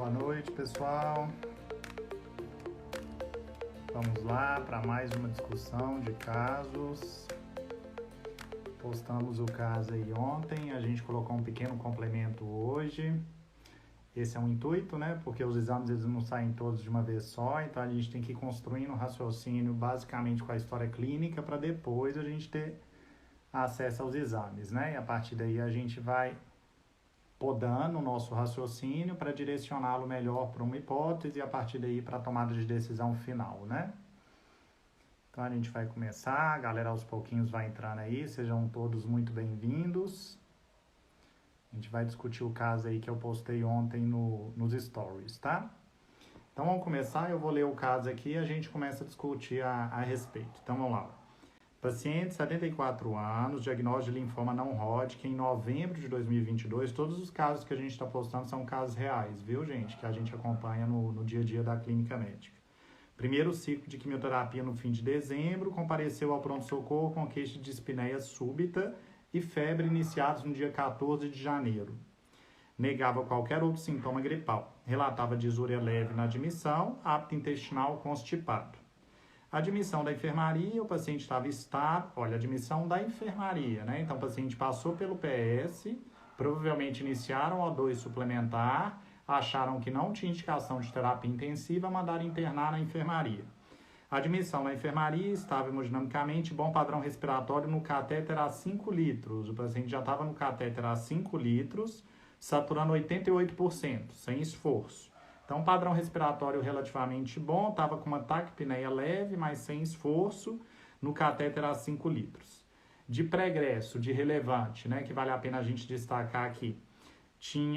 Boa noite, pessoal. Vamos lá para mais uma discussão de casos. Postamos o caso aí ontem, a gente colocou um pequeno complemento hoje. Esse é um intuito, né? Porque os exames eles não saem todos de uma vez só, então a gente tem que ir construindo um raciocínio basicamente com a história clínica para depois a gente ter acesso aos exames, né? E a partir daí a gente vai podando o nosso raciocínio para direcioná-lo melhor para uma hipótese e a partir daí para a tomada de decisão final, né? Então a gente vai começar, a galera aos pouquinhos vai entrando aí, sejam todos muito bem-vindos. A gente vai discutir o caso aí que eu postei ontem nos stories, tá? Então vamos começar, eu vou ler o caso aqui e a gente começa a discutir a respeito. Então vamos lá. Paciente, 74 anos, diagnóstico de linfoma não Hodgkin, em novembro de 2022. Todos os casos que a gente está postando são casos reais, viu, gente? Que a gente acompanha no dia a dia da clínica médica. Primeiro ciclo de quimioterapia no fim de dezembro, compareceu ao pronto-socorro com queixa de dispneia súbita e febre iniciados no dia 14 de janeiro. Negava qualquer outro sintoma gripal. Relatava disúria leve na admissão, hábito intestinal constipado. Admissão da enfermaria, o paciente estava estável. Olha, admissão da enfermaria, né? Então, o paciente passou pelo PS, provavelmente iniciaram O2 suplementar, acharam que não tinha indicação de terapia intensiva, mandaram internar na enfermaria. Admissão na enfermaria, estável hemodinamicamente, bom padrão respiratório no catéter a 5 litros. O paciente já estava no catéter a 5 litros, saturando 88%, sem esforço. Então, padrão respiratório relativamente bom, estava com uma taquipneia leve, mas sem esforço, no catéter a 5 litros. De pregresso, de relevante, né, que vale a pena a gente destacar aqui.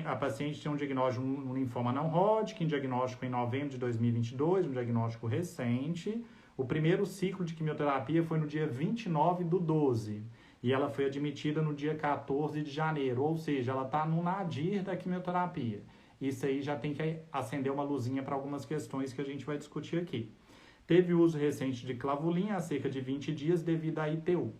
A paciente tinha um diagnóstico, um linfoma não Hodgkin, diagnóstico em novembro de 2022, um diagnóstico recente. O primeiro ciclo de quimioterapia foi no dia 29/12 e ela foi admitida no dia 14 de janeiro, ou seja, ela está no nadir da quimioterapia. Isso aí já tem que acender uma luzinha para algumas questões que a gente vai discutir aqui. Teve uso recente de clavulin há cerca de 20 dias devido à ITU.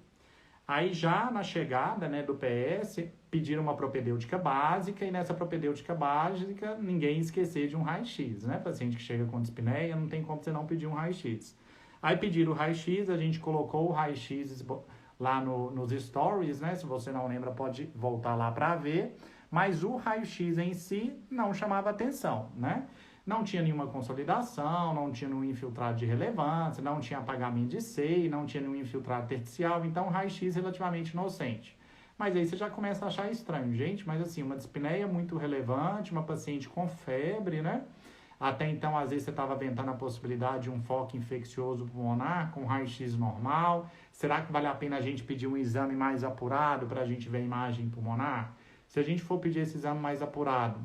Aí já na chegada, né, do PS, pediram uma propedêutica básica e nessa propedêutica básica ninguém esquecer de um raio-x, né? Paciente que chega com dispneia, não tem como você não pedir um raio-x. Aí pediram o raio-x, a gente colocou o raio-x lá nos stories, né? Se você não lembra, pode voltar lá para ver. Mas o raio-x em si não chamava atenção, né? Não tinha nenhuma consolidação, não tinha nenhum infiltrado de relevância, não tinha apagamento de SEI, não tinha nenhum infiltrado tercial, então raio-x relativamente inocente. Mas aí você já começa a achar estranho, gente, mas assim, uma dispneia muito relevante, uma paciente com febre, né? Até então, às vezes, você estava aventando a possibilidade de um foco infeccioso pulmonar com raio-x normal. Será que vale a pena a gente pedir um exame mais apurado para a gente ver a imagem pulmonar? Se a gente for pedir esse exame mais apurado,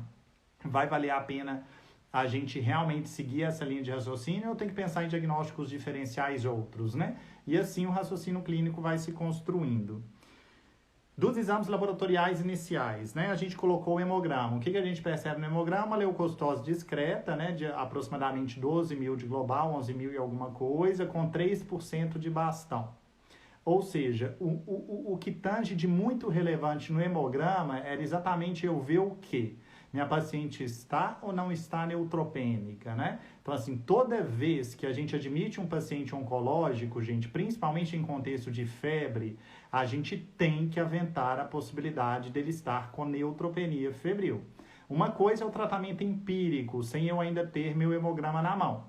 vai valer a pena a gente realmente seguir essa linha de raciocínio ou tem que pensar em diagnósticos diferenciais outros, né? E assim o raciocínio clínico vai se construindo. Dos exames laboratoriais iniciais, né? A gente colocou o hemograma. O que a gente percebe no hemograma? Leucocitose discreta, né? De aproximadamente 12 mil de global, 11 mil e alguma coisa, com 3% de bastão. Ou seja, o que tange de muito relevante no hemograma era exatamente eu ver o quê? Minha paciente está ou não está neutropênica, né? Então, assim, toda vez que a gente admite um paciente oncológico, gente, principalmente em contexto de febre, a gente tem que aventar a possibilidade dele estar com neutropenia febril. Uma coisa é o tratamento empírico, sem eu ainda ter meu hemograma na mão.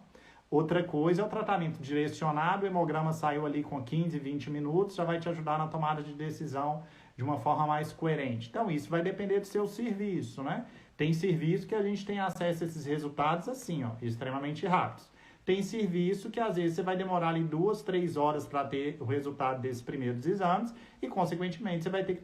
Outra coisa é o tratamento direcionado, o hemograma saiu ali com 15, 20 minutos, já vai te ajudar na tomada de decisão de uma forma mais coerente. Então, isso vai depender do seu serviço, né? Tem serviço que a gente tem acesso a esses resultados assim, ó, extremamente rápidos. Tem serviço que às vezes você vai demorar ali 2, 3 horas para ter o resultado desses primeiros exames e, consequentemente, você vai ter que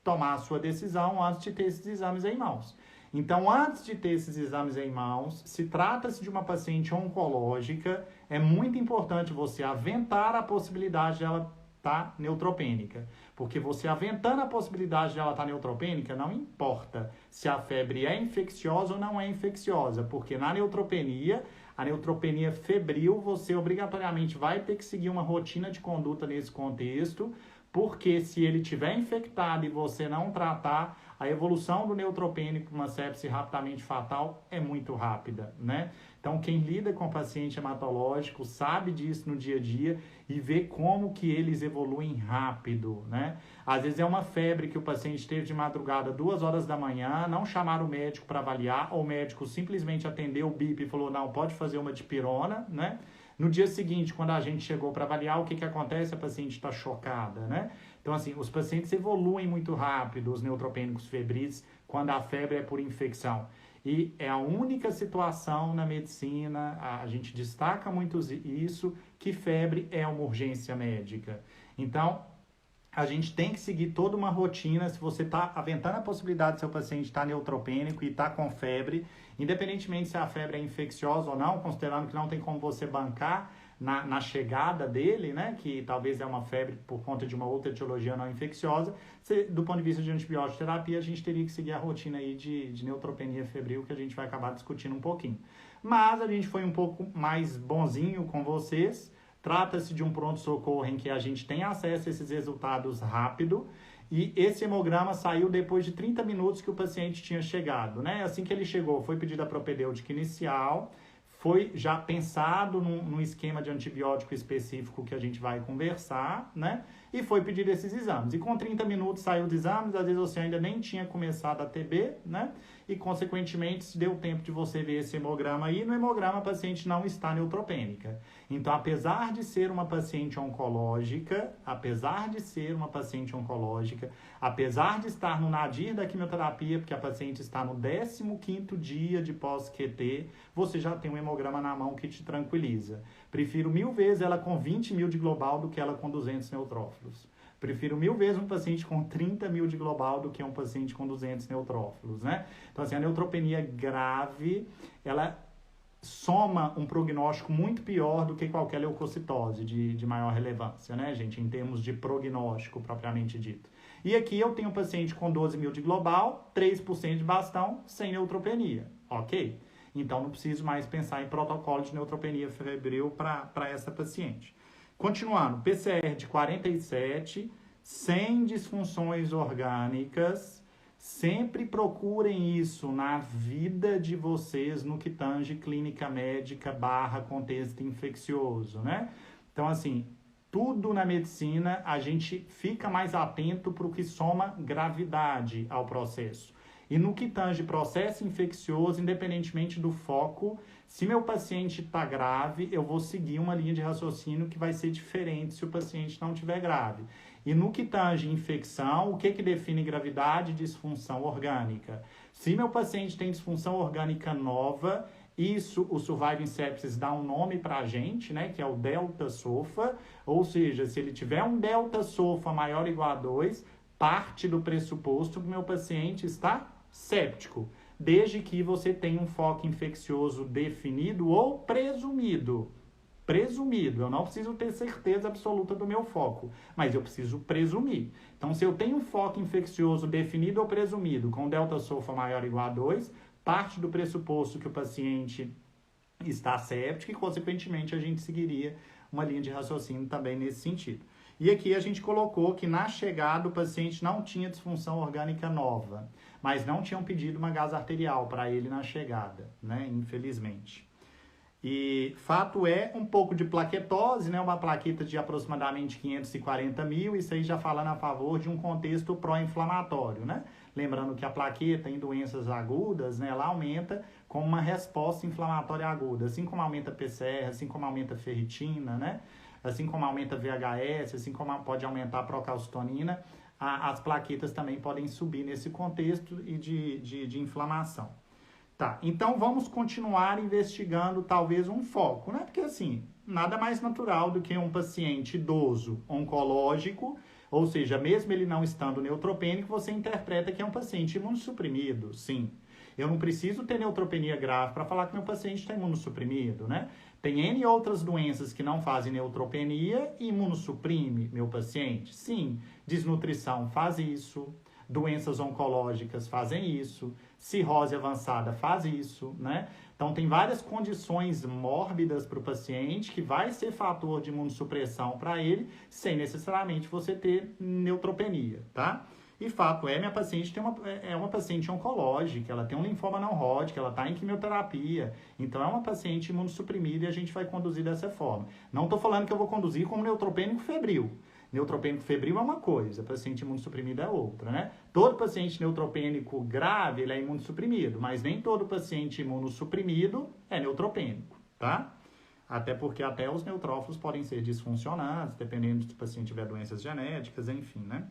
tomar a sua decisão antes de ter esses exames em mãos. Então, antes de ter esses exames em mãos, se trata-se de uma paciente oncológica, é muito importante você aventar a possibilidade de ela estar neutropênica. Porque você aventando a possibilidade de ela estar neutropênica, não importa se a febre é infecciosa ou não é infecciosa, porque na neutropenia, a neutropenia febril, você obrigatoriamente vai ter que seguir uma rotina de conduta nesse contexto, porque se ele estiver infectado e você não tratar, a evolução do neutropênico para uma sepse rapidamente fatal é muito rápida, né? Então, quem lida com paciente hematológico sabe disso no dia a dia e vê como que eles evoluem rápido, né? Às vezes é uma febre que o paciente teve de madrugada, 2 horas da manhã, não chamaram o médico para avaliar, ou o médico simplesmente atendeu o BIP e falou, não, pode fazer uma dipirona, né? No dia seguinte, quando a gente chegou para avaliar, o que acontece? A paciente está chocada, né? Então, assim, os pacientes evoluem muito rápido, os neutropênicos febris, quando a febre é por infecção. E é a única situação na medicina, a gente destaca muito isso, que febre é uma urgência médica. Então, a gente tem que seguir toda uma rotina. Se você está aventando a possibilidade do seu paciente estar neutropênico e está com febre, independentemente se a febre é infecciosa ou não, considerando que não tem como você bancar na chegada dele, né, que talvez é uma febre por conta de uma outra etiologia não infecciosa, do ponto de vista de antibiótico terapia, a gente teria que seguir a rotina aí de neutropenia febril, que a gente vai acabar discutindo um pouquinho. Mas a gente foi um pouco mais bonzinho com vocês. Trata-se de um pronto-socorro em que a gente tem acesso a esses resultados rápido, e esse hemograma saiu depois de 30 minutos que o paciente tinha chegado, né? Assim que ele chegou, foi pedida a propedêutica inicial, foi já pensado num esquema de antibiótico específico que a gente vai conversar, né? E foi pedido esses exames. E com 30 minutos saiu os exames, às vezes você ainda nem tinha começado a TB, né? E, consequentemente, deu tempo de você ver esse hemograma aí. No hemograma, a paciente não está neutropênica. Então, apesar de ser uma paciente oncológica, apesar de estar no nadir da quimioterapia, porque a paciente está no 15º dia de pós-QT, você já tem um hemograma na mão que te tranquiliza. Prefiro 1000 vezes ela com 20 mil de global do que ela com 200 neutrófilos. Prefiro 1000 vezes um paciente com 30 mil de global do que um paciente com 200 neutrófilos, né? Então, assim, a neutropenia grave, ela soma um prognóstico muito pior do que qualquer leucocitose de maior relevância, né, gente? Em termos de prognóstico, propriamente dito. E aqui eu tenho um paciente com 12 mil de global, 3% de bastão, sem neutropenia, ok? Então, não preciso mais pensar em protocolo de neutropenia febril para essa paciente. Continuando, PCR de 47, sem disfunções orgânicas. Sempre procurem isso na vida de vocês no que tange clínica médica / contexto infeccioso, né? Então, assim, tudo na medicina a gente fica mais atento para o que soma gravidade ao processo. E no que tange processo infeccioso, independentemente do foco, se meu paciente está grave, eu vou seguir uma linha de raciocínio que vai ser diferente se o paciente não estiver grave. E no que tange infecção, o que define gravidade e disfunção orgânica? Se meu paciente tem disfunção orgânica nova, isso, o Surviving Sepsis dá um nome para a gente, né, que é o delta-SOFA, ou seja, se ele tiver um delta-SOFA maior ou igual a 2, parte do pressuposto que meu paciente está séptico, desde que você tenha um foco infeccioso definido ou presumido. Presumido, eu não preciso ter certeza absoluta do meu foco, mas eu preciso presumir. Então, se eu tenho um foco infeccioso definido ou presumido com delta-SOFA maior ou igual a 2, parte do pressuposto que o paciente está séptico e, consequentemente, a gente seguiria uma linha de raciocínio também nesse sentido. E aqui a gente colocou que na chegada o paciente não tinha disfunção orgânica nova, mas não tinham pedido uma gás arterial para ele na chegada, né? Infelizmente. E fato é um pouco de plaquetose, né? Uma plaqueta de aproximadamente 540 mil, isso aí já falando a favor de um contexto pró-inflamatório, né? Lembrando que a plaqueta em doenças agudas, né, ela aumenta com uma resposta inflamatória aguda, assim como aumenta PCR, assim como aumenta ferritina, né? Assim como aumenta VHS, assim como pode aumentar a procalcitonina, as plaquetas também podem subir nesse contexto e de inflamação. Tá, então vamos continuar investigando talvez um foco, né? Porque assim, nada mais natural do que um paciente idoso oncológico, ou seja, mesmo ele não estando neutropênico, você interpreta que é um paciente imunossuprimido, sim. Eu não preciso ter neutropenia grave para falar que meu paciente está imunossuprimido, né? Tem N outras doenças que não fazem neutropenia e imunossuprime meu paciente? Sim. Desnutrição faz isso, doenças oncológicas fazem isso, cirrose avançada faz isso, né? Então, tem várias condições mórbidas para o paciente que vai ser fator de imunossupressão para ele, sem necessariamente você ter neutropenia, tá? E fato é, minha paciente é uma paciente oncológica, ela tem um linfoma não Hodgkin, ela está em quimioterapia. Então, é uma paciente imunossuprimida e a gente vai conduzir dessa forma. Não estou falando que eu vou conduzir como neutropênico febril. Neutropênico febril é uma coisa, paciente imunossuprimida é outra, né? Todo paciente neutropênico grave, ele é imunossuprimido, mas nem todo paciente imunossuprimido é neutropênico, tá? Até porque até os neutrófilos podem ser disfuncionados, dependendo se o paciente tiver doenças genéticas, enfim, né?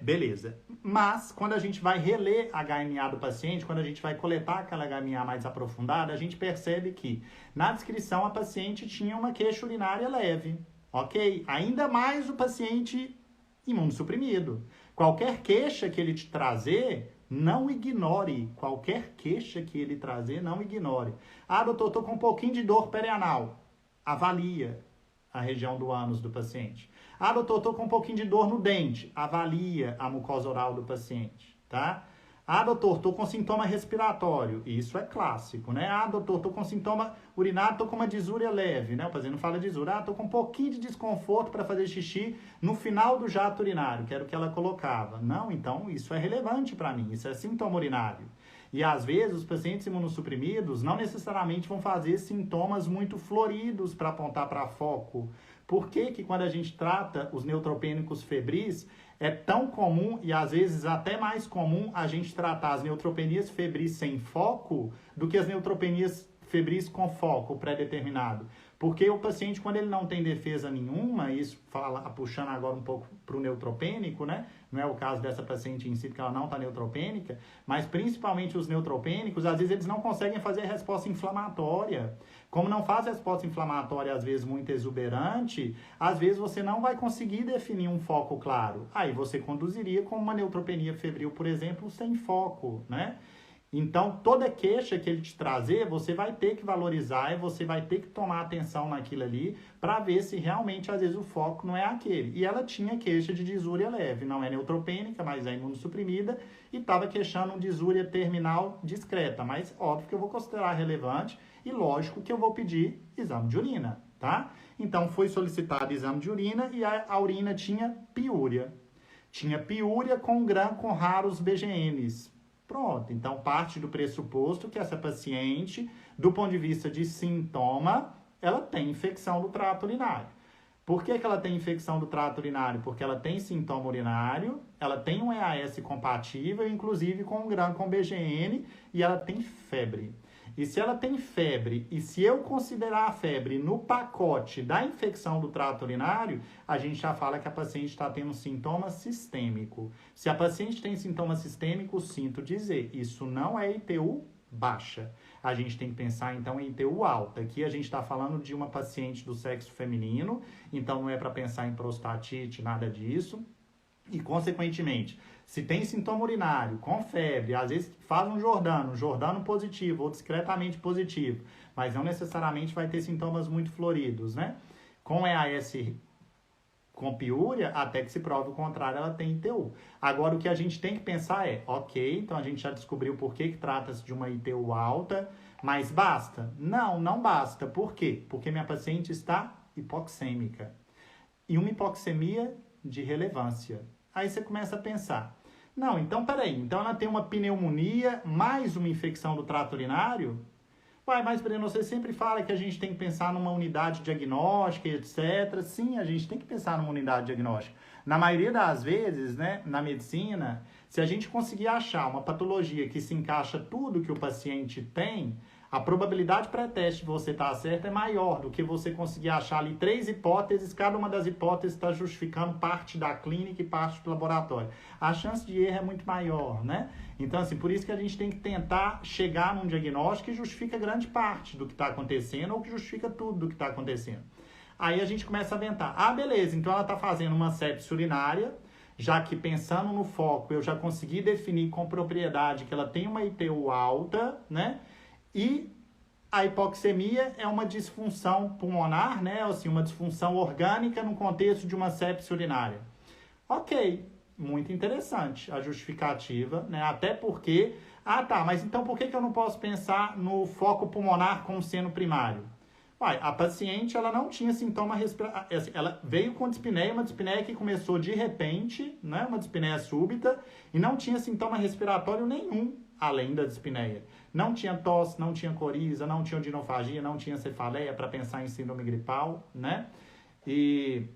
Beleza. Mas, quando a gente vai reler a HMA do paciente, quando a gente vai coletar aquela HMA mais aprofundada, a gente percebe que, na descrição, a paciente tinha uma queixa urinária leve, ok? Ainda mais o paciente imunossuprimido. Qualquer queixa que ele te trazer, não ignore. Qualquer queixa que ele trazer, não ignore. Ah, doutor, estou com um pouquinho de dor perianal. Avalia a região do ânus do paciente. Ah, doutor, estou com um pouquinho de dor no dente. Avalia a mucosa oral do paciente, tá? Ah, doutor, estou com sintoma respiratório. Isso é clássico, né? Ah, doutor, estou com sintoma urinário, estou com uma disúria leve, né? O paciente não fala disúria. Ah, estou com um pouquinho de desconforto para fazer xixi no final do jato urinário, que era o que ela colocava. Não, então isso é relevante para mim, isso é sintoma urinário. E às vezes os pacientes imunossuprimidos não necessariamente vão fazer sintomas muito floridos para apontar para foco. Por que que quando a gente trata os neutropênicos febris, é tão comum e às vezes até mais comum a gente tratar as neutropenias febris sem foco do que as neutropenias febris com foco pré-determinado? Porque o paciente, quando ele não tem defesa nenhuma, isso puxando agora um pouco para o neutropênico, né? Não é o caso dessa paciente em si, porque ela não está neutropênica, mas principalmente os neutropênicos, às vezes eles não conseguem fazer resposta inflamatória. Como não faz resposta inflamatória, às vezes muito exuberante, às vezes você não vai conseguir definir um foco claro. Aí você conduziria com uma neutropenia febril, por exemplo, sem foco, né? Então, toda queixa que ele te trazer, você vai ter que valorizar e você vai ter que tomar atenção naquilo ali para ver se realmente, às vezes, o foco não é aquele. E ela tinha queixa de disúria leve, não é neutropênica, mas é imunossuprimida e estava queixando um disúria terminal discreta, mas óbvio que eu vou considerar relevante e lógico que eu vou pedir exame de urina, tá? Então, foi solicitado exame de urina e a urina tinha piúria. Tinha piúria com raros BGMs. Pronto, então parte do pressuposto que essa paciente, do ponto de vista de sintoma, ela tem infecção do trato urinário. Por que ela tem infecção do trato urinário? Porque ela tem sintoma urinário, ela tem um EAS compatível, inclusive com um GRAM com BGN, e ela tem febre. E se ela tem febre, e se eu considerar a febre no pacote da infecção do trato urinário, a gente já fala que a paciente está tendo sintoma sistêmico. Se a paciente tem sintoma sistêmico, sinto dizer, isso não é ITU baixa. A gente tem que pensar, então, em ITU alta. Aqui a gente está falando de uma paciente do sexo feminino, então não é para pensar em prostatite, nada disso. E, consequentemente, se tem sintoma urinário, com febre, às vezes faz um Jordano positivo ou discretamente positivo, mas não necessariamente vai ter sintomas muito floridos, né? Com EAS com piúria, até que se prove o contrário, ela tem ITU. Agora, o que a gente tem que pensar é, ok, então a gente já descobriu por que trata-se de uma ITU alta, mas basta? Não, não basta. Por quê? Porque minha paciente está hipoxêmica. E uma hipoxemia de relevância. Aí você começa a pensar, não, então peraí, então ela tem uma pneumonia mais uma infecção do trato urinário? Uai, mas Breno, você sempre fala que a gente tem que pensar numa unidade diagnóstica, etc. Sim, a gente tem que pensar numa unidade diagnóstica. Na maioria das vezes, né, na medicina, se a gente conseguir achar uma patologia que se encaixa tudo que o paciente tem, a probabilidade pré-teste de você estar certo é maior do que você conseguir achar ali 3 hipóteses, cada uma das hipóteses está justificando parte da clínica e parte do laboratório. A chance de erro é muito maior, né? Então, assim, por isso que a gente tem que tentar chegar num diagnóstico que justifica grande parte do que está acontecendo ou que justifica tudo do que está acontecendo. Aí a gente começa a aventar. Ah, beleza, então ela está fazendo uma sepse urinária, já que pensando no foco eu já consegui definir com propriedade que ela tem uma ITU alta, né? E a hipoxemia é uma disfunção pulmonar, né? Assim, uma disfunção orgânica no contexto de uma sepse urinária. Ok, muito interessante a justificativa, né? Até porque, mas então por que eu não posso pensar no foco pulmonar como sendo primário? Uai, a paciente, ela não tinha sintoma respiratório, ela veio com dispneia, uma dispneia que começou de repente, né, uma dispneia súbita, e não tinha sintoma respiratório nenhum, além da dispneia. Não tinha tosse, não tinha coriza, não tinha odinofagia, não tinha cefaleia, para pensar em síndrome gripal, né? E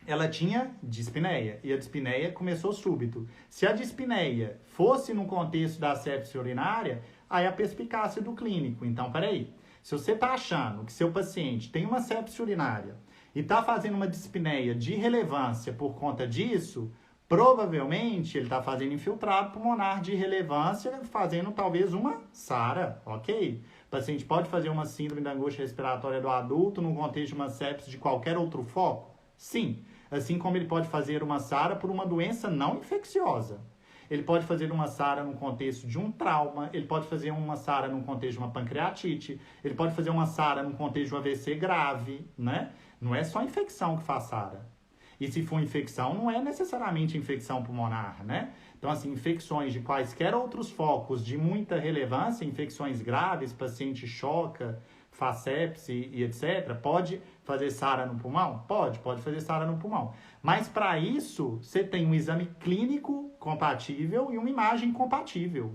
ela tinha dispneia, e a dispneia começou súbito. Se a dispneia fosse no contexto da sepse urinária, aí a perspicácia do clínico. Então, peraí, se você está achando que seu paciente tem uma sepse urinária e está fazendo uma dispneia de relevância por conta disso, provavelmente ele está fazendo infiltrado pulmonar de relevância, fazendo talvez uma SARA, ok? O paciente pode fazer uma síndrome da angústia respiratória do adulto no contexto de uma sepse de qualquer outro foco? Sim, assim como ele pode fazer uma SARA por uma doença não infecciosa. Ele pode fazer uma SARA no contexto de um trauma, ele pode fazer uma SARA no contexto de uma pancreatite, ele pode fazer uma SARA no contexto de um AVC grave, né? Não é só infecção que faz SARA. E se for infecção, não é necessariamente infecção pulmonar, né? Então, assim, infecções de quaisquer outros focos de muita relevância, infecções graves, paciente choca, faz sepse e etc., pode fazer SARA no pulmão? Pode fazer SARA no pulmão. Mas para isso, você tem um exame clínico compatível e uma imagem compatível.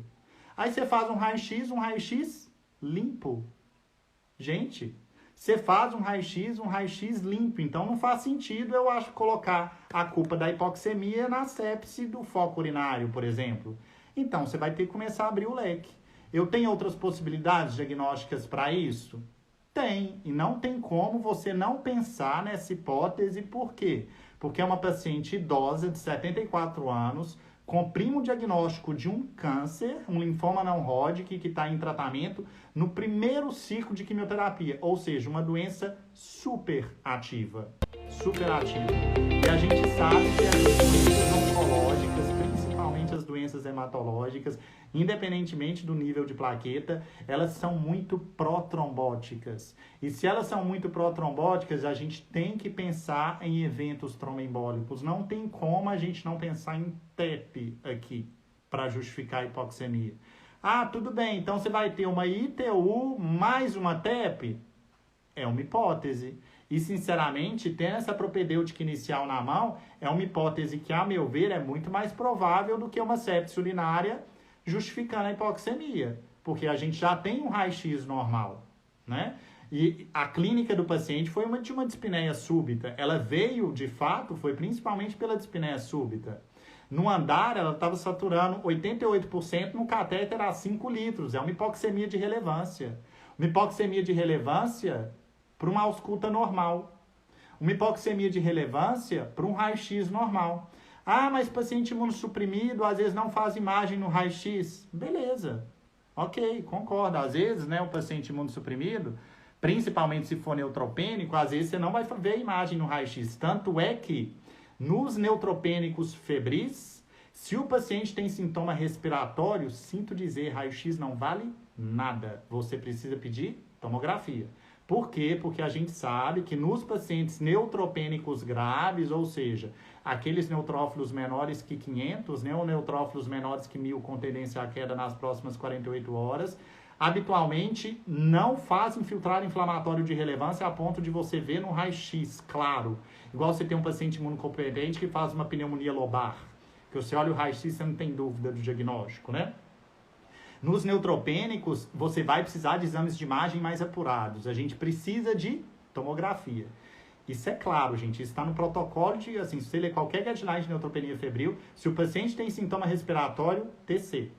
Aí você faz um raio-x limpo. Gente, você faz um raio-x limpo. Então não faz sentido, eu acho, colocar a culpa da hipoxemia na sepse do foco urinário, por exemplo. Então você vai ter que começar a abrir o leque. Eu tenho outras possibilidades diagnósticas para isso? Tem, e não tem como você não pensar nessa hipótese. Por quê? Porque é uma paciente idosa de 74 anos, com primo diagnóstico de um câncer, um linfoma não Hodgkin, que está em tratamento no primeiro ciclo de quimioterapia, ou seja, uma doença super ativa. E a gente sabe que as doenças oncológicas, principalmente as doenças hematológicas, independentemente do nível de plaqueta, elas são muito protrombóticas. E se elas são muito protrombóticas, a gente tem que pensar em eventos tromboembólicos. Não tem como a gente não pensar em TEP aqui para justificar a hipoxemia. Ah, tudo bem, então você vai ter uma ITU mais uma TEP? É uma hipótese. E, sinceramente, tendo essa propedêutica inicial na mão, é uma hipótese que, a meu ver, é muito mais provável do que uma sepse urinária justificando a hipoxemia, porque a gente já tem um raio-x normal, né? E a clínica do paciente foi de uma dispneia súbita. Ela veio, de fato, foi principalmente pela dispneia súbita. No andar, ela estava saturando 88% no catéter a 5 litros. É uma hipoxemia de relevância. Uma hipoxemia de relevância para uma ausculta normal. Uma hipoxemia de relevância para um raio-x normal. Ah, mas paciente imunossuprimido às vezes não faz imagem no raio-x. Beleza. Ok, concordo. Às vezes, né, o paciente imunossuprimido, principalmente se for neutropênico, às vezes você não vai ver a imagem no raio-x. Tanto é que nos neutropênicos febris, se o paciente tem sintoma respiratório, sinto dizer, raio-x não vale nada. Você precisa pedir tomografia. Por quê? Porque a gente sabe que nos pacientes neutropênicos graves, ou seja, aqueles neutrófilos menores que 500, né, ou neutrófilos menores que 1000 com tendência à queda nas próximas 48 horas, habitualmente não faz infiltrado inflamatório de relevância a ponto de você ver no raio-x, claro. Igual você tem um paciente imunocompetente que faz uma pneumonia lobar, que você olha o raio-x e você não tem dúvida do diagnóstico, né? Nos neutropênicos, você vai precisar de exames de imagem mais apurados. A gente precisa de tomografia. Isso é claro, gente. Isso está no protocolo de, assim, se você ler qualquer guideline de neutropenia febril, se o paciente tem sintoma respiratório, TC,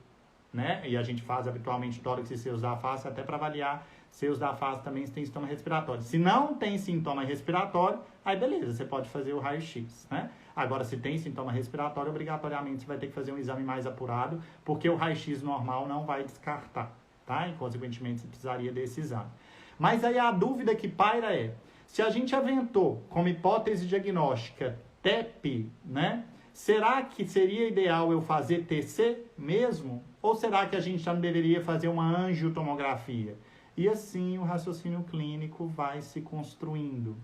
né? E a gente faz habitualmente tórax e seios da face até para avaliar seios da face também se tem sintoma respiratório. Se não tem sintoma respiratório, aí beleza, você pode fazer o raio-x, né? Agora, se tem sintoma respiratório, obrigatoriamente você vai ter que fazer um exame mais apurado, porque o raio-x normal não vai descartar, tá? E, consequentemente, você precisaria desse exame. Mas aí a dúvida que paira é, se a gente aventou como hipótese diagnóstica TEP, né? Será que seria ideal eu fazer TC mesmo? Ou será que a gente já não deveria fazer uma angiotomografia? E assim o raciocínio clínico vai se construindo.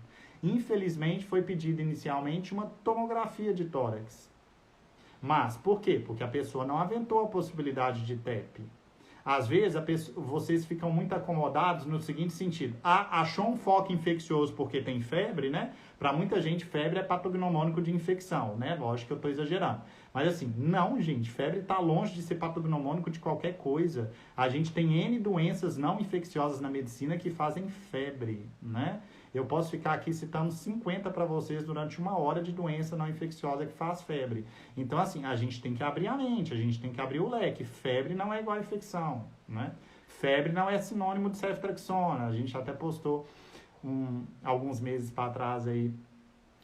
Infelizmente, foi pedido inicialmente uma tomografia de tórax. Mas, por quê? Porque a pessoa não aventou a possibilidade de TEP. Às vezes, vocês ficam muito acomodados no seguinte sentido. Achou um foco infeccioso porque tem febre, né? Para muita gente, febre é patognomônico de infecção, né? Lógico que eu estou exagerando. Mas assim, não, gente, febre está longe de ser patognomônico de qualquer coisa. A gente tem N doenças não infecciosas na medicina que fazem febre, né? Eu posso ficar aqui citando 50 para vocês durante 1 hora de doença não infecciosa que faz febre. Então, assim, a gente tem que abrir a mente, a gente tem que abrir o leque. Febre não é igual a infecção, né? Febre não é sinônimo de ceftriaxona. A gente até postou alguns meses para trás aí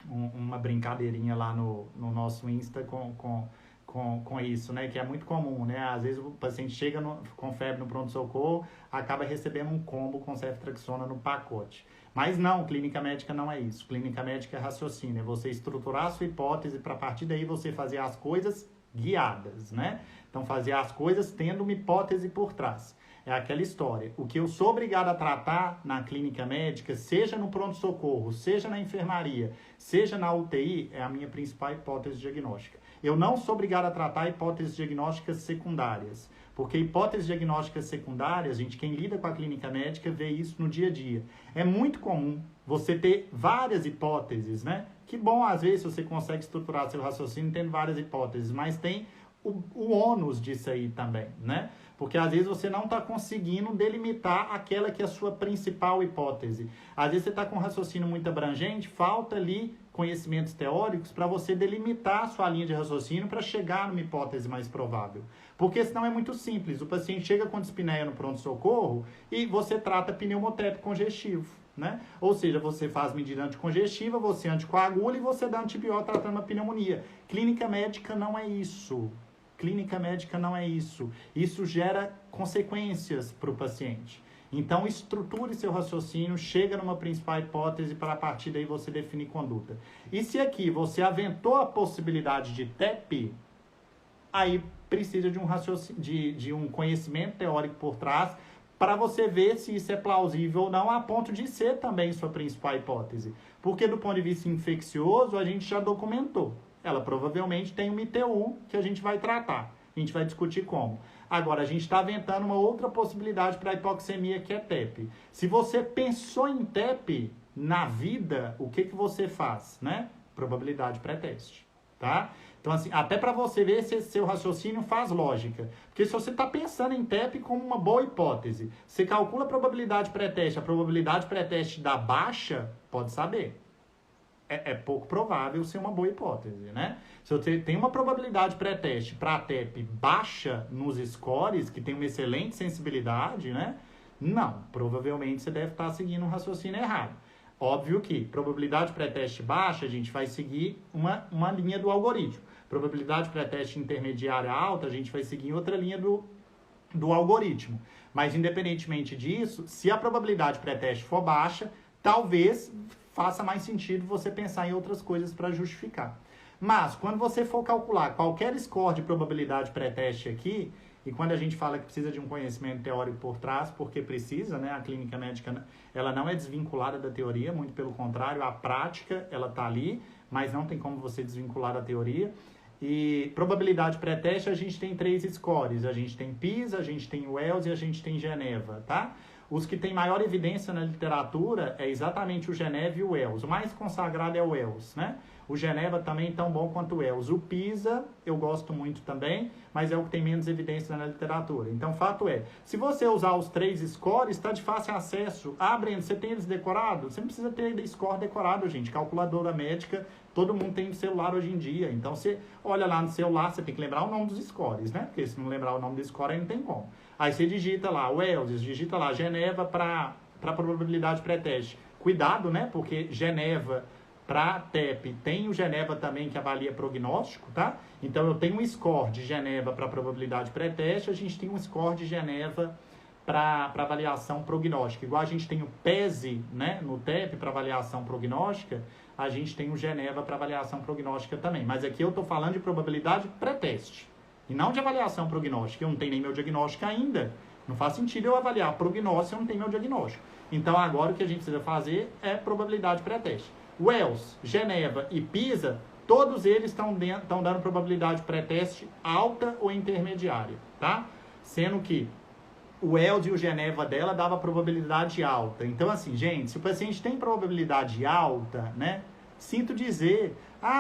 uma brincadeirinha lá no nosso Insta com isso, né? Que é muito comum, né? Às vezes o paciente chega com febre no pronto-socorro, acaba recebendo um combo com ceftriaxona no pacote. Mas não, clínica médica não é isso. Clínica médica é raciocínio, é você estruturar a sua hipótese para a partir daí você fazer as coisas guiadas, né? Então, fazer as coisas tendo uma hipótese por trás. É aquela história. O que eu sou obrigado a tratar na clínica médica, seja no pronto-socorro, seja na enfermaria, seja na UTI, é a minha principal hipótese diagnóstica. Eu não sou obrigado a tratar hipóteses diagnósticas secundárias. Porque hipóteses diagnósticas secundárias, gente, quem lida com a clínica médica vê isso no dia a dia. É muito comum você ter várias hipóteses, né? Que bom, às vezes, você consegue estruturar seu raciocínio tendo várias hipóteses, mas tem o ônus disso aí também, né? Porque às vezes você não está conseguindo delimitar aquela que é a sua principal hipótese. Às vezes você está com um raciocínio muito abrangente, falta ali conhecimentos teóricos para você delimitar a sua linha de raciocínio para chegar numa hipótese mais provável. Porque senão é muito simples. O paciente chega com dispneia no pronto-socorro e você trata pneumotépico congestivo, né? Ou seja, você faz medida anticongestiva, você anticoagula e você dá antibiótico tratando uma pneumonia. Clínica médica não é isso. Clínica médica não é isso. Isso gera consequências para o paciente. Então, estruture seu raciocínio, chega numa principal hipótese para a partir daí você definir conduta. E se aqui você aventou a possibilidade de TEP, aí precisa de um raciocínio, de um conhecimento teórico por trás para você ver se isso é plausível ou não, a ponto de ser também sua principal hipótese. Porque do ponto de vista infeccioso, a gente já documentou. Ela provavelmente tem uma ITU que a gente vai tratar. A gente vai discutir como. Agora, a gente está aventando uma outra possibilidade para a hipoxemia, que é TEP. Se você pensou em TEP na vida, o que você faz, né? Probabilidade pré-teste, tá? Então, assim, até para você ver se esse seu raciocínio faz lógica. Porque se você está pensando em TEP como uma boa hipótese, você calcula a probabilidade pré-teste, a probabilidade pré-teste da baixa, pode saber. É pouco provável ser uma boa hipótese, né? Se você tem uma probabilidade pré-teste para a TEP baixa nos scores, que tem uma excelente sensibilidade, né? Não, provavelmente você deve estar seguindo um raciocínio errado. Óbvio que probabilidade pré-teste baixa, a gente vai seguir uma linha do algoritmo. Probabilidade pré-teste intermediária alta, a gente vai seguir outra linha do algoritmo. Mas, independentemente disso, se a probabilidade pré-teste for baixa, talvez faça mais sentido você pensar em outras coisas para justificar. Mas, quando você for calcular qualquer score de probabilidade pré-teste aqui, e quando a gente fala que precisa de um conhecimento teórico por trás, porque precisa, né? A clínica médica, ela não é desvinculada da teoria, muito pelo contrário, a prática, ela está ali, mas não tem como você desvincular da teoria. E probabilidade pré-teste, a gente tem 3 scores. A gente tem PISA, a gente tem Wells e a gente tem Geneva, tá? Os que têm maior evidência na literatura é exatamente o Geneva e o Wells. O mais consagrado é o Wells, né? O Geneva também é tão bom quanto o Wells. O PISA eu gosto muito também, mas é o que tem menos evidência na literatura. Então, o fato é, se você usar os 3 scores, está de fácil acesso. Ah, Breno, você tem eles decorados? Você não precisa ter score decorado, gente. Calculadora médica, todo mundo tem no celular hoje em dia. Então, você olha lá no celular, você tem que lembrar o nome dos scores, né? Porque se não lembrar o nome do score, aí não tem como. Aí você digita lá Wells, digita lá Geneva para probabilidade pré-teste. Cuidado, né? Porque Geneva para TEP tem o Geneva também que avalia prognóstico, tá? Então eu tenho um score de Geneva para probabilidade pré-teste, a gente tem um score de Geneva para avaliação prognóstica. Igual a gente tem o PESE, né, no TEP para avaliação prognóstica, a gente tem o Geneva para avaliação prognóstica também. Mas aqui eu estou falando de probabilidade pré-teste. E não de avaliação prognóstica. Eu não tenho nem meu diagnóstico ainda. Não faz sentido eu avaliar prognóstico se eu não tenho meu diagnóstico. Então, agora o que a gente precisa fazer é probabilidade pré-teste. Wells, Geneva e PISA, todos eles estão dando probabilidade pré-teste alta ou intermediária, tá? Sendo que o ELS e o Geneva dela dava probabilidade alta. Então, assim, gente, se o paciente tem probabilidade alta, né? Sinto dizer,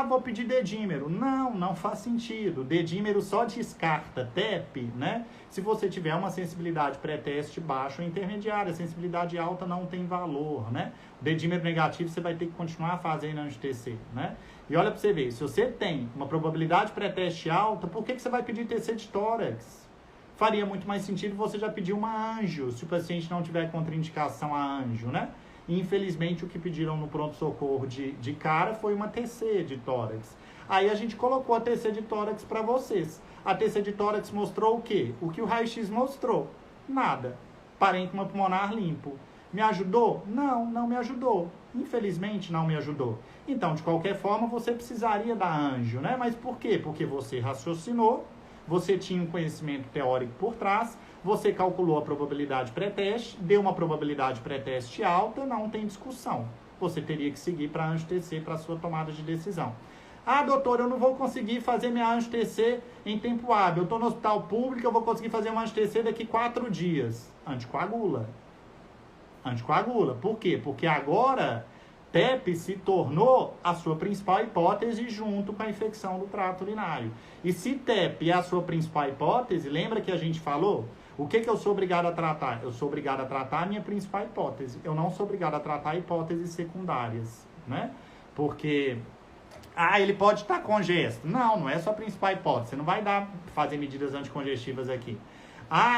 vou pedir dedímero. Não, não faz sentido. Dedímero só descarta TEP, né? Se você tiver uma sensibilidade pré-teste baixa ou intermediária. Sensibilidade alta não tem valor, né? Dedímero negativo você vai ter que continuar fazendo anti-TC, né? E olha para você ver, se você tem uma probabilidade pré-teste alta, por que você vai pedir TC de tórax? Faria muito mais sentido você já pedir uma anjo, se o paciente não tiver contraindicação a anjo, né? E, infelizmente, o que pediram no pronto-socorro de cara foi uma TC de tórax. Aí a gente colocou a TC de tórax para vocês. A TC de tórax mostrou o quê? O que o raio-x mostrou. Nada. Parênquima pulmonar limpo. Me ajudou? Não, não me ajudou. Infelizmente, não me ajudou. Então, de qualquer forma, você precisaria da anjo, né? Mas por quê? Porque você raciocinou, você tinha um conhecimento teórico por trás, você calculou a probabilidade pré-teste, deu uma probabilidade pré-teste alta, não tem discussão. Você teria que seguir para a anjo-TC para a sua tomada de decisão. Doutor, eu não vou conseguir fazer minha anjo-TC em tempo hábil. Eu estou no hospital público, eu vou conseguir fazer uma anjo-TC daqui 4 dias. Anticoagula. Anticoagula. Por quê? Porque agora TEP se tornou a sua principal hipótese junto com a infecção do trato urinário. E se TEP é a sua principal hipótese, lembra que a gente falou? O que eu sou obrigado a tratar? Eu sou obrigado a tratar a minha principal hipótese. Eu não sou obrigado a tratar hipóteses secundárias, né? Porque, ele pode estar congesto. Não, não é sua principal hipótese. Você não vai fazer medidas anticongestivas aqui.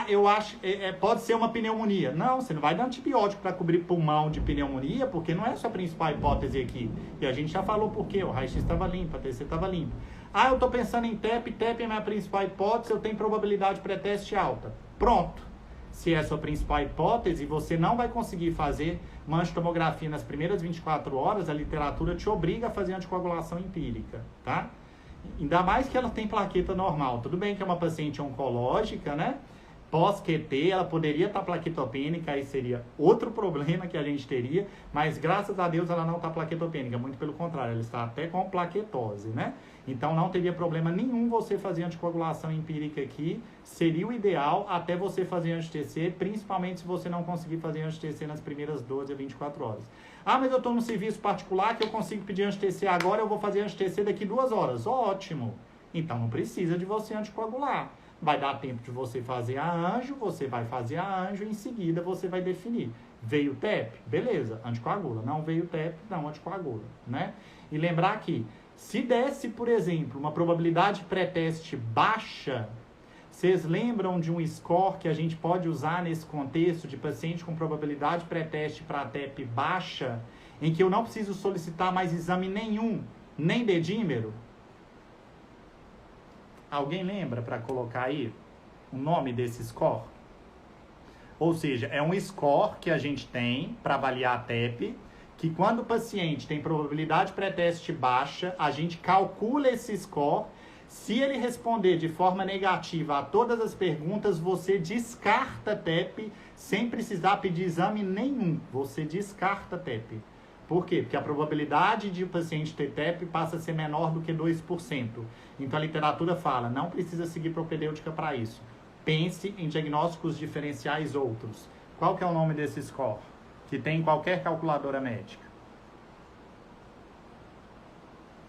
Eu acho, pode ser uma pneumonia. Não, você não vai dar antibiótico para cobrir pulmão de pneumonia, porque não é a sua principal hipótese aqui. E a gente já falou por quê. O raio-x estava limpo, a TC estava limpa. Eu estou pensando em TEP, TEP é minha principal hipótese, eu tenho probabilidade pré-teste alta. Pronto. Se é a sua principal hipótese, você não vai conseguir fazer uma angiotomografia nas primeiras 24 horas, a literatura te obriga a fazer anticoagulação empírica, tá? Ainda mais que ela tem plaqueta normal. Tudo bem que é uma paciente oncológica, né? Pós-QT, ela poderia estar plaquetopênica, aí seria outro problema que a gente teria, mas graças a Deus ela não está plaquetopênica, muito pelo contrário, ela está até com plaquetose, né? Então não teria problema nenhum você fazer anticoagulação empírica aqui, seria o ideal até você fazer anti-TC, principalmente se você não conseguir fazer anti-TC nas primeiras 12 a 24 horas. Mas eu estou no serviço particular que eu consigo pedir anti-TC agora, eu vou fazer anti-TC daqui 2 horas. Ótimo! Então não precisa de você anticoagular. Vai dar tempo de você fazer a anjo, você vai fazer a anjo e em seguida você vai definir. Veio TEP? Beleza, anticoagula. Não veio TEP? Não, anticoagula, né? E lembrar que se desse, por exemplo, uma probabilidade pré-teste baixa, vocês lembram de um score que a gente pode usar nesse contexto de paciente com probabilidade pré-teste para TEP baixa, em que eu não preciso solicitar mais exame nenhum, nem dedímero? Alguém lembra para colocar aí o nome desse score? Ou seja, é um score que a gente tem para avaliar a TEP, que quando o paciente tem probabilidade pré-teste baixa, a gente calcula esse score. Se ele responder de forma negativa a todas as perguntas, você descarta TEP sem precisar pedir exame nenhum. Você descarta TEP. Por quê? Porque a probabilidade de o paciente ter TEP passa a ser menor do que 2%. Então a literatura fala, não precisa seguir propedêutica para isso. Pense em diagnósticos diferenciais outros. Qual que é o nome desse score? Que tem em qualquer calculadora médica.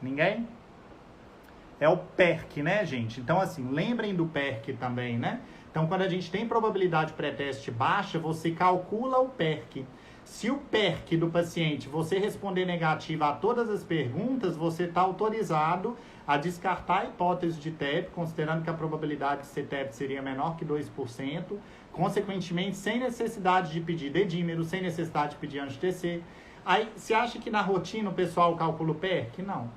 Ninguém? É o PERC, né, gente? Então, assim, lembrem do PERC também, né? Então, quando a gente tem probabilidade pré-teste baixa, você calcula o PERC. Se o PERC do paciente, você responder negativo a todas as perguntas, você está autorizado a descartar a hipótese de TEP, considerando que a probabilidade de ser TEP seria menor que 2%, consequentemente, sem necessidade de pedir dedímero, sem necessidade de pedir anti-TC. Aí, você acha que na rotina o pessoal calcula o PERC? Não.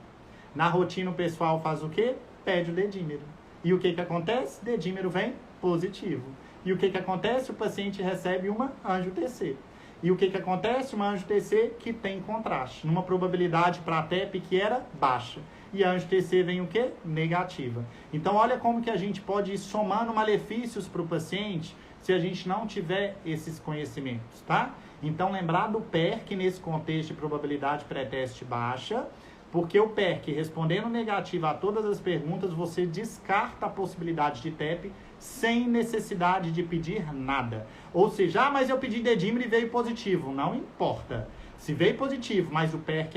Na rotina o pessoal faz o quê? Pede o dedímero. E o que acontece? Dedímero vem positivo. E o que acontece? O paciente recebe uma anjo-TC. E o que acontece? Uma anjo-TC que tem contraste, numa probabilidade para a TEP que era baixa. E a anjo-TC vem o quê? Negativa. Então, olha como que a gente pode ir somando malefícios para o paciente se a gente não tiver esses conhecimentos, tá? Então, lembrar do PERC nesse contexto de probabilidade pré-teste baixa, porque o PERC, respondendo negativo a todas as perguntas, você descarta a possibilidade de TEP sem necessidade de pedir nada. Ou seja, mas eu pedi dedímero e veio positivo. Não importa. Se veio positivo, mas o PERC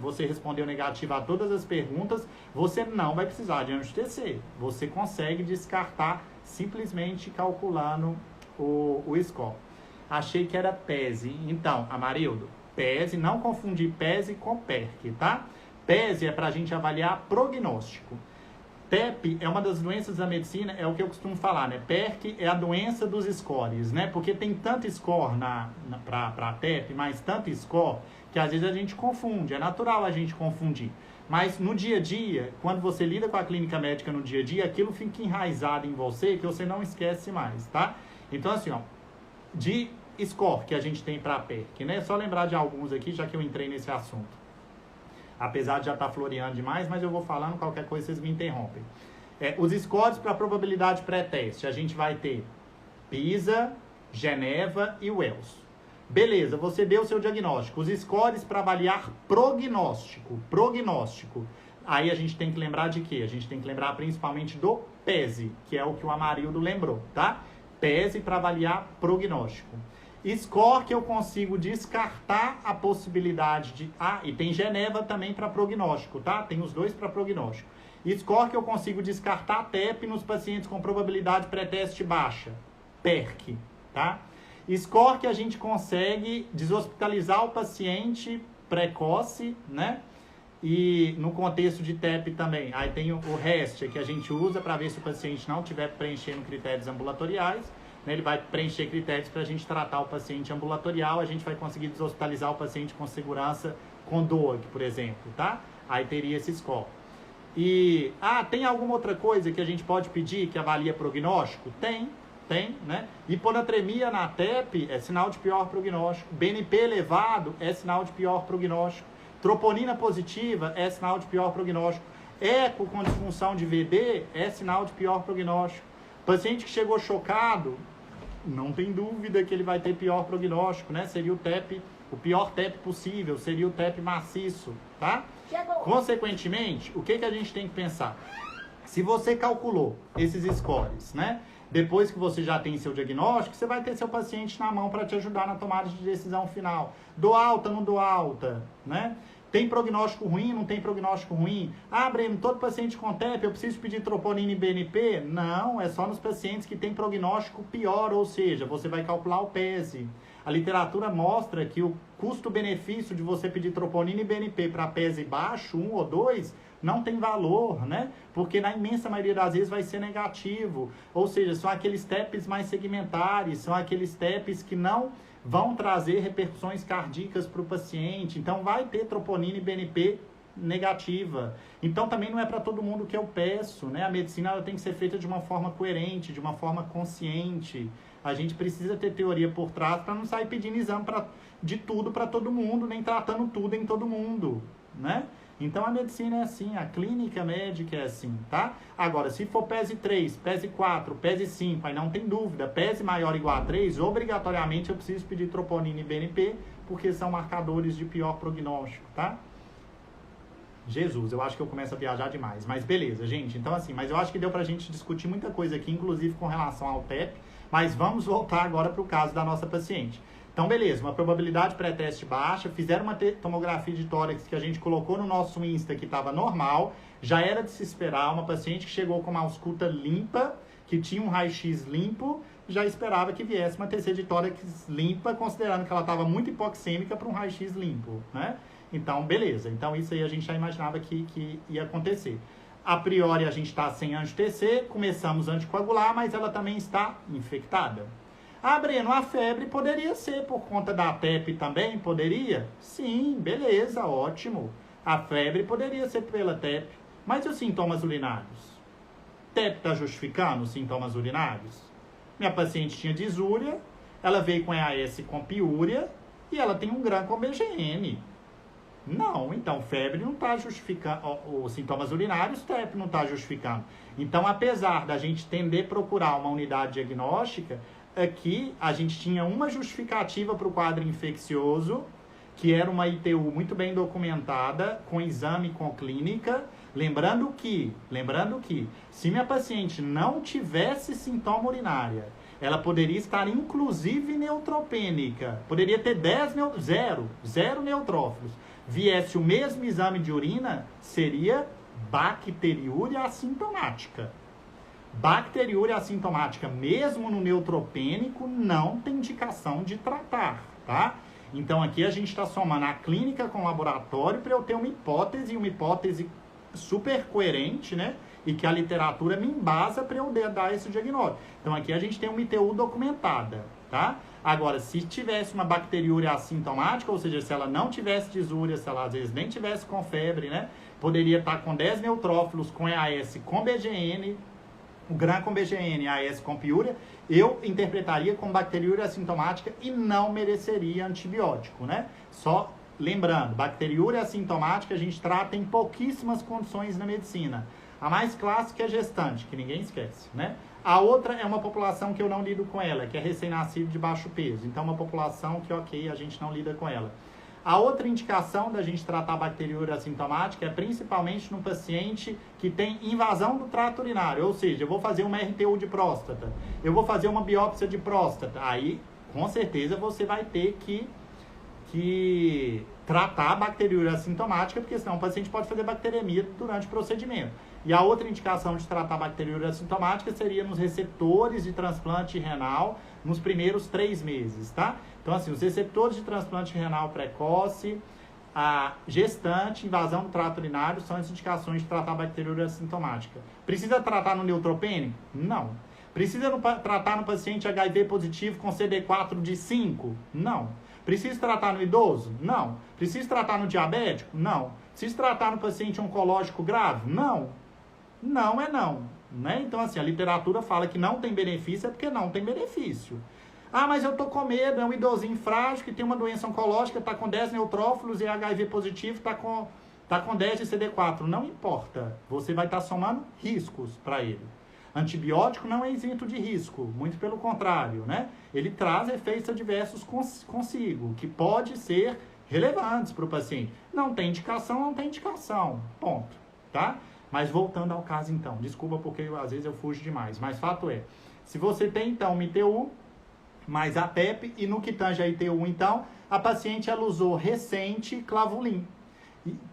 você respondeu negativo a todas as perguntas, você não vai precisar de anjo-TC. Você consegue descartar simplesmente calculando o score. Achei que era PESE. Então, Amarildo, PESE, não confundir PESE com PERC, tá? PESE é para a gente avaliar prognóstico. TEP é uma das doenças da medicina, é o que eu costumo falar, né? PERC é a doença dos scores, né? Porque tem tanto score para TEP, mas tanto score, que às vezes a gente confunde. É natural a gente confundir. Mas no dia a dia, quando você lida com a clínica médica no dia a dia, aquilo fica enraizado em você, que você não esquece mais, tá? Então, assim, ó, de score que a gente tem para PERC, né? Só lembrar de alguns aqui, já que eu entrei nesse assunto. Apesar de já estar floreando demais, mas eu vou falando, qualquer coisa vocês me interrompem. Os scores para probabilidade pré-teste, a gente vai ter PISA, Geneva e Wells. Beleza, você deu o seu diagnóstico. Os scores para avaliar prognóstico. Aí a gente tem que lembrar de quê? A gente tem que lembrar principalmente do PESE, que é o que o Amarildo lembrou, tá? PESE para avaliar prognóstico. Score que eu consigo descartar a possibilidade de... e tem Geneva também para prognóstico, tá? Tem os dois para prognóstico. Score que eu consigo descartar TEP nos pacientes com probabilidade pré-teste baixa. PERC, tá? Score que a gente consegue deshospitalizar o paciente precoce, né? E no contexto de TEP também. Aí tem o REST, que a gente usa para ver se o paciente não estiver preenchendo critérios ambulatoriais. Ele vai preencher critérios para a gente tratar o paciente ambulatorial, a gente vai conseguir deshospitalizar o paciente com segurança com DOAG, por exemplo, tá? Aí teria esse score. E, tem alguma outra coisa que a gente pode pedir que avalia prognóstico? Tem, né? Hiponatremia na TEP é sinal de pior prognóstico. BNP elevado é sinal de pior prognóstico. Troponina positiva é sinal de pior prognóstico. Eco com disfunção de VD é sinal de pior prognóstico. Paciente que chegou chocado, não tem dúvida que ele vai ter pior prognóstico, né? Seria o pior TEP possível, seria o TEP maciço, tá? Consequentemente, o que a gente tem que pensar? Se você calculou esses scores, né? Depois que você já tem seu diagnóstico, você vai ter seu paciente na mão para te ajudar na tomada de decisão final. Dou alta, não dou alta, né? Tem prognóstico ruim, não tem prognóstico ruim? Breno, todo paciente com TEP, eu preciso pedir troponina e BNP? Não, é só nos pacientes que tem prognóstico pior, ou seja, você vai calcular o PESE. A literatura mostra que o custo-benefício de você pedir troponina e BNP para PESE baixo, 1 ou 2, não tem valor, né? Porque na imensa maioria das vezes vai ser negativo. Ou seja, são aqueles TEPs mais segmentares, são aqueles TEPs que não vão trazer repercussões cardíacas para o paciente. Então, vai ter troponina e BNP negativa. Então, também não é para todo mundo que eu peço, né? A medicina ela tem que ser feita de uma forma coerente, de uma forma consciente. A gente precisa ter teoria por trás para não sair pedindo exame de tudo para todo mundo, nem tratando tudo em todo mundo, né? Então, a medicina é assim, a clínica médica é assim, tá? Agora, se for PESE 3, PESE 4, PESE 5, aí não tem dúvida, PESE maior ou igual a 3, obrigatoriamente eu preciso pedir troponina e BNP, porque são marcadores de pior prognóstico, tá? Jesus, eu acho que eu começo a viajar demais, mas beleza, gente. Então, assim, mas eu acho que deu pra gente discutir muita coisa aqui, inclusive com relação ao TEP, mas vamos voltar agora para o caso da nossa paciente. Então, beleza, uma probabilidade pré-teste baixa, fizeram uma tomografia de tórax que a gente colocou no nosso Insta que estava normal, já era de se esperar, uma paciente que chegou com uma ausculta limpa, que tinha um raio-x limpo, já esperava que viesse uma TC de tórax limpa, considerando que ela estava muito hipoxêmica para um raio-x limpo, né? Então, beleza. Então, isso aí a gente já imaginava que ia acontecer. A priori, a gente está sem anjo-TC, começamos a anticoagular, mas ela também está infectada. Breno, a febre poderia ser por conta da TEP também? Poderia? Sim, beleza, ótimo. A febre poderia ser pela TEP. Mas e os sintomas urinários? TEP está justificando os sintomas urinários? Minha paciente tinha disúria, ela veio com EAS com piúria e ela tem um GRAM com BGN. Não, então febre não está justificando, os sintomas urinários, TEP não está justificando. Então, apesar da gente tender a procurar uma unidade diagnóstica, aqui a gente tinha uma justificativa para o quadro infeccioso, que era uma ITU muito bem documentada, com exame com clínica, Lembrando que, se minha paciente não tivesse sintoma urinária, ela poderia estar inclusive neutropênica, poderia ter zero neutrófilos. Viesse o mesmo exame de urina, seria bacteriúria assintomática. Bacteriúria assintomática, mesmo no neutropênico, não tem indicação de tratar, tá? Então aqui a gente está somando a clínica com o laboratório para eu ter uma hipótese super coerente, né? E que a literatura me embasa para eu dar esse diagnóstico. Então aqui a gente tem uma ITU documentada, tá? Agora, se tivesse uma bacteriúria assintomática, ou seja, se ela não tivesse disúria, se ela às vezes nem tivesse com febre, né? Poderia estar com 10 neutrófilos, com EAS, com BGN, o GRAM com BGN, AS com piúria, eu interpretaria como bacteriúria assintomática e não mereceria antibiótico, né? Só lembrando, bacteriúria assintomática a gente trata em pouquíssimas condições na medicina. A mais clássica é gestante, que ninguém esquece, né? A outra é uma população que eu não lido com ela, que é recém-nascido de baixo peso. Então, uma população que, ok, a gente não lida com ela. A outra indicação da gente tratar a bacteriúria assintomática é principalmente no paciente que tem invasão do trato urinário, ou seja, eu vou fazer uma RTU de próstata, eu vou fazer uma biópsia de próstata, aí com certeza você vai ter que tratar a bacteriúria assintomática, porque senão o paciente pode fazer bacteremia durante o procedimento. E a outra indicação de tratar a bacteriúria assintomática seria nos receptores de transplante renal nos primeiros 3 meses, tá? Então, assim, os receptores de transplante renal precoce, a gestante, invasão do trato urinário são as indicações de tratar a bacteriúria assintomática. Precisa tratar no neutropênico? Não. Precisa tratar no paciente HIV positivo com CD4 de 5? Não. Precisa tratar no idoso? Não. Precisa tratar no diabético? Não. Precisa tratar no paciente oncológico grave? Não. Não é não, né? Então, assim, a literatura fala que não tem benefício, é porque não tem benefício. Ah, mas eu tô com medo, é um idosinho frágil que tem uma doença oncológica, tá com 10 neutrófilos e HIV positivo, tá com 10 de CD4. Não importa, você vai estar somando riscos para ele. Antibiótico não é isento de risco, muito pelo contrário, né? Ele traz efeitos adversos consigo, que pode ser relevantes para o paciente. Não tem indicação, ponto, tá? Mas voltando ao caso então, desculpa porque às vezes eu fujo demais, mas fato é, se você tem então uma ITU, mais a PEP, e no que tange a ITU então, a paciente ela usou recente clavulin,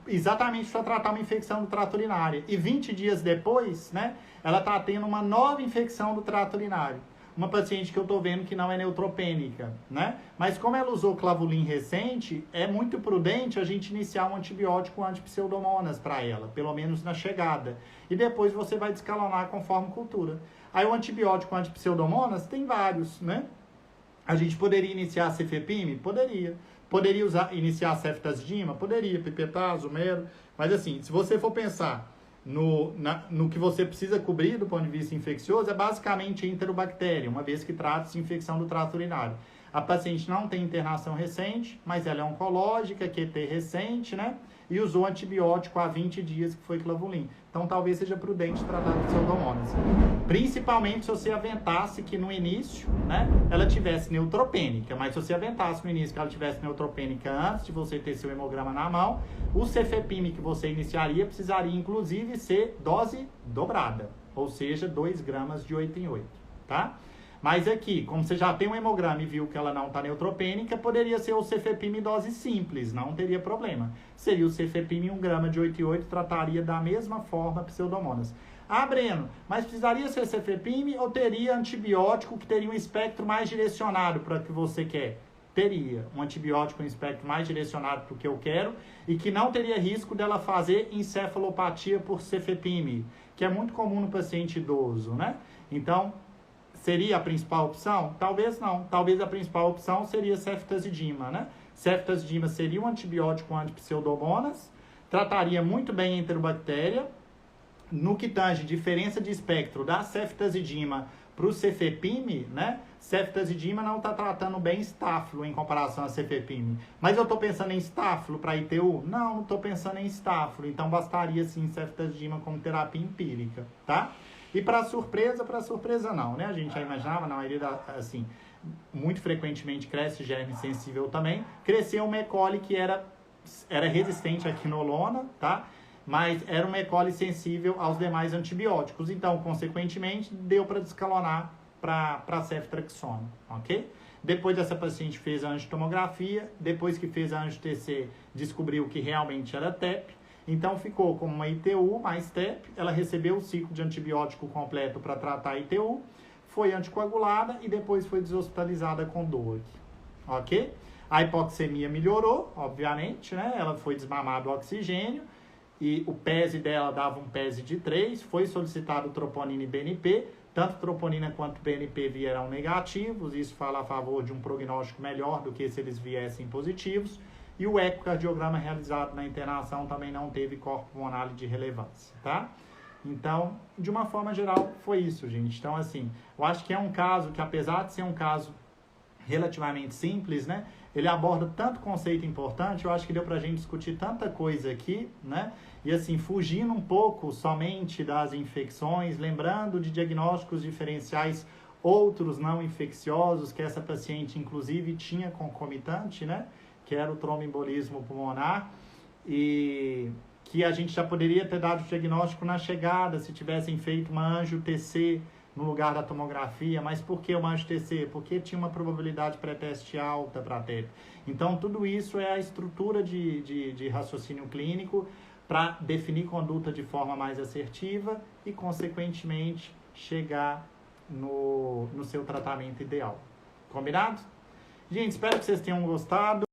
exatamente para tratar uma infecção do trato urinário, e 20 dias depois, né, ela está tendo uma nova infecção do trato urinário. Uma paciente que eu estou vendo que não é neutropênica, né? Mas como ela usou clavulin recente, é muito prudente a gente iniciar um antibiótico antipseudomonas para ela, pelo menos na chegada. E depois você vai descalonar conforme cultura. Aí o antibiótico antipseudomonas tem vários, né? A gente poderia iniciar cefepime? Poderia. Poderia iniciar ceftazidima? Poderia, pipetazo, mero. Mas assim, se você for pensar no que você precisa cobrir do ponto de vista infeccioso, é basicamente enterobactéria, uma vez que trata-se de infecção do trato urinário. A paciente não tem internação recente, mas ela é oncológica, QT recente, né? E usou antibiótico há 20 dias, que foi clavulin. Então, talvez seja prudente tratar com pseudomonas. Principalmente se você aventasse que no início, né, ela tivesse neutropênica. Mas se você aventasse no início que ela tivesse neutropênica antes de você ter seu hemograma na mão, o cefepime que você iniciaria precisaria, inclusive, ser dose dobrada. Ou seja, 2 gramas de 8 em 8, tá? Mas aqui, como você já tem um hemograma e viu que ela não está neutropênica, poderia ser o cefepime dose simples, não teria problema. Seria o cefepime 1 grama de 8 em 8, trataria da mesma forma pseudomonas. Ah, Breno, mas precisaria ser cefepime ou teria antibiótico que teria um espectro mais direcionado para o que você quer? Teria um antibiótico com espectro mais direcionado para o que eu quero e que não teria risco dela fazer encefalopatia por cefepime, que é muito comum no paciente idoso, né? Então, seria a principal opção? Talvez não. Talvez a principal opção seria ceftazidima, né? Ceftazidima seria um antibiótico antipseudomonas, trataria muito bem a enterobactéria. No que tange diferença de espectro da ceftazidima para o cefepime, né? Ceftazidima não está tratando bem estáfilo em comparação a cefepime. Mas eu estou pensando em estáfilo para ITU? Não estou pensando em estáfilo. Então, bastaria sim ceftazidima como terapia empírica, tá? E para surpresa não, né? A gente já imaginava, na maioria, assim, muito frequentemente cresce germe sensível também. Cresceu uma E. coli que era resistente à quinolona, tá? mas era uma E. coli sensível aos demais antibióticos. Então, consequentemente, deu para descalonar para ceftriaxona, ok? Depois dessa paciente fez a angiotomografia, depois que fez a angio-TC, descobriu que realmente era TEP, então ficou como uma ITU mais TEP, ela recebeu o ciclo de antibiótico completo para tratar a ITU, foi anticoagulada e depois foi deshospitalizada com DOAC, ok? A hipoxemia melhorou, obviamente, né? Ela foi desmamada o oxigênio e o PESE dela dava um PESE de 3, foi solicitado troponina e BNP, tanto troponina quanto BNP vieram negativos, isso fala a favor de um prognóstico melhor do que se eles viessem positivos, e o ecocardiograma realizado na internação também não teve corpo pulmonar de relevância, tá? Então, de uma forma geral, foi isso, gente. Então, assim, eu acho que é um caso que, apesar de ser um caso relativamente simples, né? Ele aborda tanto conceito importante, eu acho que deu pra gente discutir tanta coisa aqui, né? E assim, fugindo um pouco somente das infecções, lembrando de diagnósticos diferenciais outros não infecciosos, que essa paciente, inclusive, tinha concomitante, né? Que era o tromboembolismo pulmonar, e que a gente já poderia ter dado o diagnóstico na chegada, se tivessem feito uma angio-TC no lugar da tomografia. Mas por que uma angio-TC? Porque tinha uma probabilidade pré-teste alta para TEP. Então, tudo isso é a estrutura de raciocínio clínico para definir conduta de forma mais assertiva e, consequentemente, chegar no seu tratamento ideal. Combinado? Gente, espero que vocês tenham gostado.